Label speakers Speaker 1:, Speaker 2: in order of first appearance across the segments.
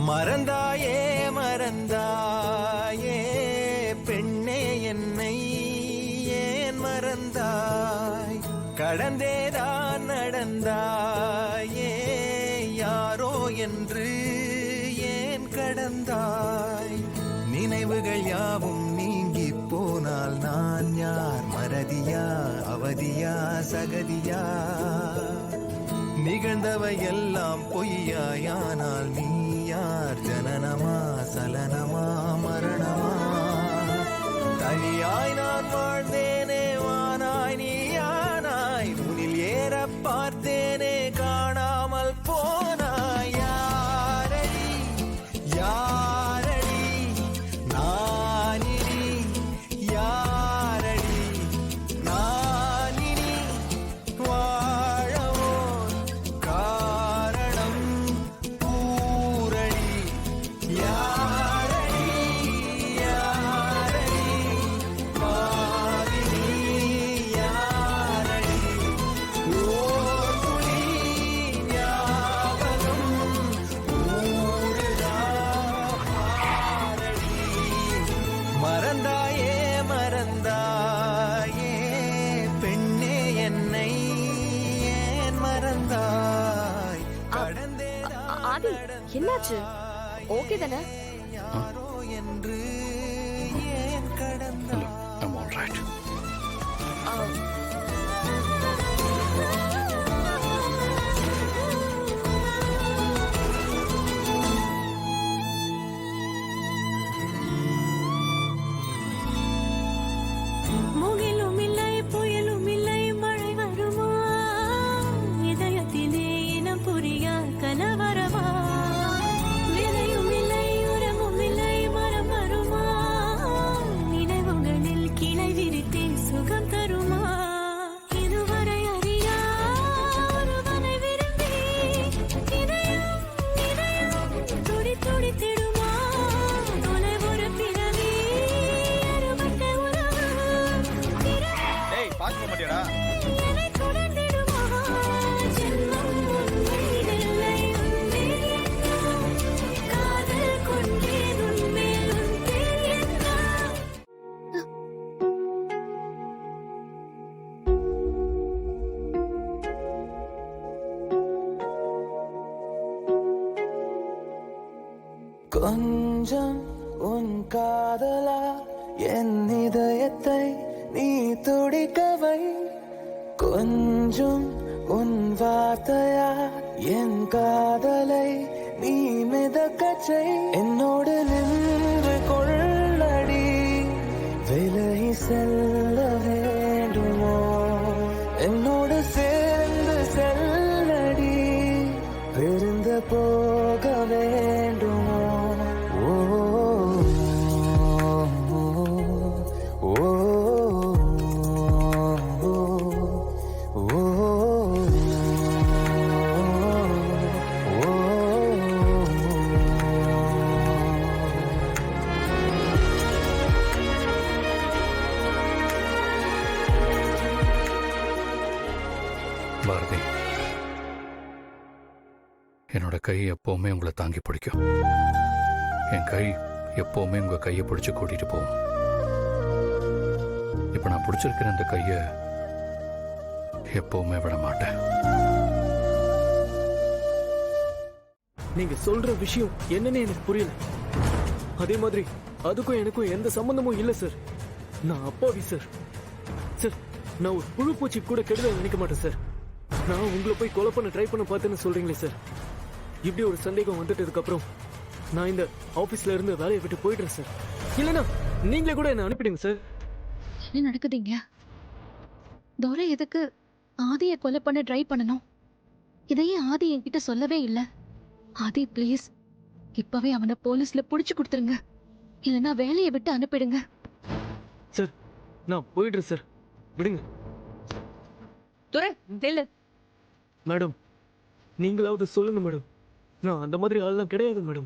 Speaker 1: மறந்தாயே மறந்தாயே பெண்ணே என்னை ஏன் மறந்தாய் கடந்தேதான் நடந்தாயே யாரோ என்று ஏன் கடந்தாய் நினைவுகள் யாவும் நீங்கி போனால் நான் யார் மறதியா அவதியா சகதியா நிகழ்ந்தவை எல்லாம் பொய்யாயானால் நீ யார் ஜனனமா சலனமா மரணமா தனியாய் நான் வாழ்ந்தேனே வானாய் நீயானாய் உனில் ஏற பார்த்தேனே காணாமல் போனாய் யாரடி யாரடி நானினி யாரடி நானினி வாழவோ காரணம் பூரடி யாரடி யாரடி பாவினி யாரடி ஓர் துளி ஞாபகம் ஊறுதா பாரடி மறந்தாயே மறந்தாயே பெண்ணே என்னை ஏன் மறந்தாய்
Speaker 2: ஆதி என்னாச்சு ஓகே தானே
Speaker 1: யாரோ என்று ஏன் கடந்தாய்
Speaker 3: I'm all right.
Speaker 4: முகிலும் இல்லை புயலும் இல்லை மழை வருமா இதயத்திலே இனம் புரியா கலவரமா விதையும் இல்லை உரமும் இல்லை மரம் வருமா நினைவுகளில் கிளை விரித்தே சுகம் தருமா இதுவரை அறியா ஒருவனை விரும்பி இதயம் இதயம் துடி துடித்திடுமா தொலை ஒரு பிறவி அறுபட்ட உறவு
Speaker 3: ஏய் பார்க்க மாட்டியாடா
Speaker 4: என்னை தொடர்ந்திடுமா ஜென்மம் உண்மையில்லை உன்மேல் காதல் கொண்டேன் உன்மேல் உன் பேர் என்ன
Speaker 1: கொஞ்சம் உன் காதலா என் இதயத்தை நீ துடிக்கவை கொஞ்சம் உன் வார்த்தையா என் காதலை நீ மிதக்கச் செய் என்னோடு நின்று கொள்ளடி விலகி செல்ல வேண்டுமோ என்னோடு சேர்ந்து செல்லடி விருந்து போக வேண்டுமோ ஓ ஓ
Speaker 3: பாரதி, என்னோட கை எப்பவுமே உங்களை தாங்கி பிடிக்கும். என் கை எப்பவுமே உங்க கையை பிடிச்சு கூட்டிட்டு போகும். இப்ப நான் பிடிச்சிருக்கிற அந்த கைய எப்பவுமே விட மாட்டேன்.
Speaker 5: நீங்க சொல்ற விஷயம் என்னன்னு எனக்கு புரியல. அதே மாதிரி அதுக்கும் எனக்கும் எந்த சம்பந்தமும் இல்ல சார். நான் அப்பாவி சார். சார், நான் ஒரு புழு பூச்சி கூட கெடுதல் நினைக்க மாட்டேன் சார். நான் உங்களை போய் கொலை பண்ண ட்ரை பண்ண பார்த்தேன்னு சொல்றீங்களே சார். இப்படி ஒரு சந்தேகம் வந்துட்டதுக்கு அப்புறம் நான் இந்த ஆபீஸ்ல இருந்து வேலையை விட்டு போயிடுறேன் சார். இல்லைன்னா நீங்களே கூட என்ன அனுப்பிடுங்க சார்.
Speaker 2: என்ன நடக்குதுங்க? தோரை எதுக்கு ஆதியை கொலை பண்ண ட்ரை பண்ணணும்? இதையே ஆதி என்கிட்ட சொல்லவே இல்ல. ஆதி ப்ளீஸ் இப்பவே அவனை போலீஸ்ல புடிச்சு கொடுத்துருங்க. இல்லைன்னா வேலையை விட்டு அனுப்பிடுங்க.
Speaker 5: சார், நான் போயிடுறேன் சார். விடுங்க.
Speaker 2: துரை நில்லு.
Speaker 5: மேடம், நீங்களாவது சொல்லுங்க மேடம். நான் அந்த மாதிரி ஆள்லாம் கிடையாது மேடம்.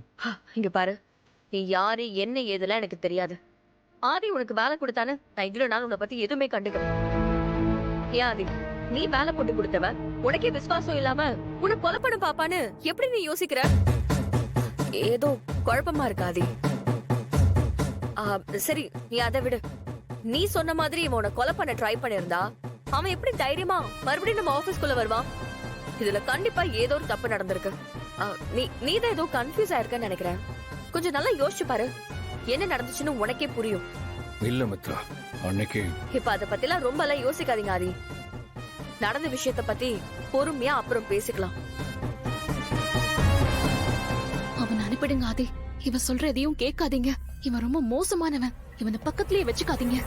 Speaker 2: இங்க பாரு, நீ யாரு என்ன ஏதெல்லாம் எனக்கு தெரியாது. ஆதி உனக்கு வேலை கொடுத்தானு நான் இவ்வளவு நாள் உன்னை பத்தி எதுவுமே கண்டுக்கல. ஏன் ஆதி, நீ வேலை போட்டு கொடுத்தவ உனக்கே விசுவாசம் இல்லாம உன்னை கொலை பண்ண பாப்பான்னு எப்படி நீ யோசிக்கிற?
Speaker 6: ஏதோ குழப்பமா இருக்காதி. சரி நீ அதை விடு. நீ சொன்ன மாதிரி இவன் உன்னை கொலை பண்ண ட்ரை பண்ணிருந்தா அவன் எப்படி தைரியமா மறுபடியும் நம்ம ஆபீஸ்க்குள்ள வருவான்? இதுல கண்டிப்பா ஏதோ ஒரு தப்பு நடந்திருக்கு. நீதான் ஏதோ கன்ஃபியூஸ் ஆயிருக்கன்னு நினைக்கிறேன். கொஞ்சம் நல்லா யோசிச்சு பாரு, என்ன நடந்துச்சுன்னு உனக்கே புரியும்.
Speaker 3: இல்ல மித்ரா, அன்னைக்கு
Speaker 6: இப்ப அத பத்தி எல்லாம் ரொம்ப எல்லாம் யோசிக்காதீங்க ஆதி. நடந்த விஷயத்த பத்தி பொறுமையா அப்புறம் பேசிக்கலாம்.
Speaker 2: அவன் அனுப்பிடுங்க ஆதி. இவன் சொல்ற எதையும் கேட்காதீங்க. இவன் ரொம்ப மோசமானவன். இவனை பக்கத்திலேயே வச்சுக்காதீங்க.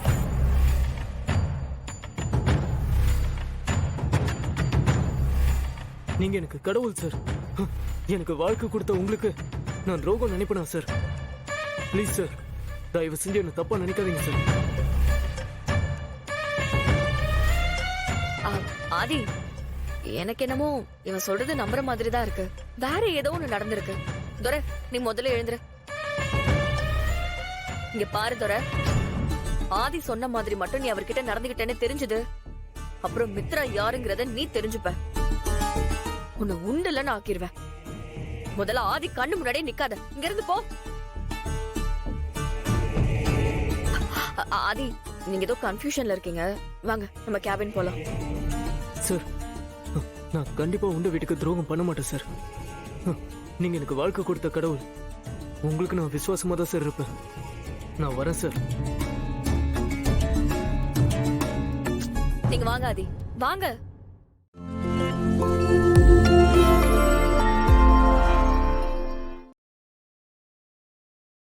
Speaker 5: நீங்க எனக்கு கடவுள் சார். எனக்கு வாழ்க்கை கொடுத்த உங்களுக்கு நான் ரோகம் நினைப்பேனா சார்? ப்ளீஸ் சார், தயவு செஞ்சு என்ன தப்பா நினைக்காதீங்க சார்.
Speaker 6: ஆதி, எனக்கு என்னமோ இவன் சொல்றது நம்புற மாதிரி தான் இருக்கு. வேற ஏதோ ஒண்ணு நடந்திருக்கு. துரை, நீ முதல்ல எழுந்துரு. இங்க பாரு துரை, ஆதி சொன்ன மாதிரி மட்டும் நீ அவர்கிட்ட நடந்துகிட்டேன்னு தெரிஞ்சது அப்புறம் மித்ரா யாருங்கிறத நீ தெரிஞ்சுப்ப. உன்னை உண்டுலன்னு ஆக்கிருவேன். முதல்ல ஆதி கண்ணு முன்னாடியே நிக்காத, இங்க இருந்து போ. ஆதி, நீங்க ஏதோ கன்ஃபியூஷன்ல இருக்கீங்க. வாங்க நம்ம கேபின் போலாம்.
Speaker 5: சார், நான் கண்டிப்பா உண்ட வீட்டுக்கு துரோகம் பண்ண மாட்டேன் சார். நீங்க எனக்கு வாழ்க்கை கொடுத்த கடவுள். உங்களுக்கு நான் விசுவாசமா தான் சார் இருப்பேன். நான் வரேன் சார்.
Speaker 6: நீங்க வாங்க ஆதி, வாங்க.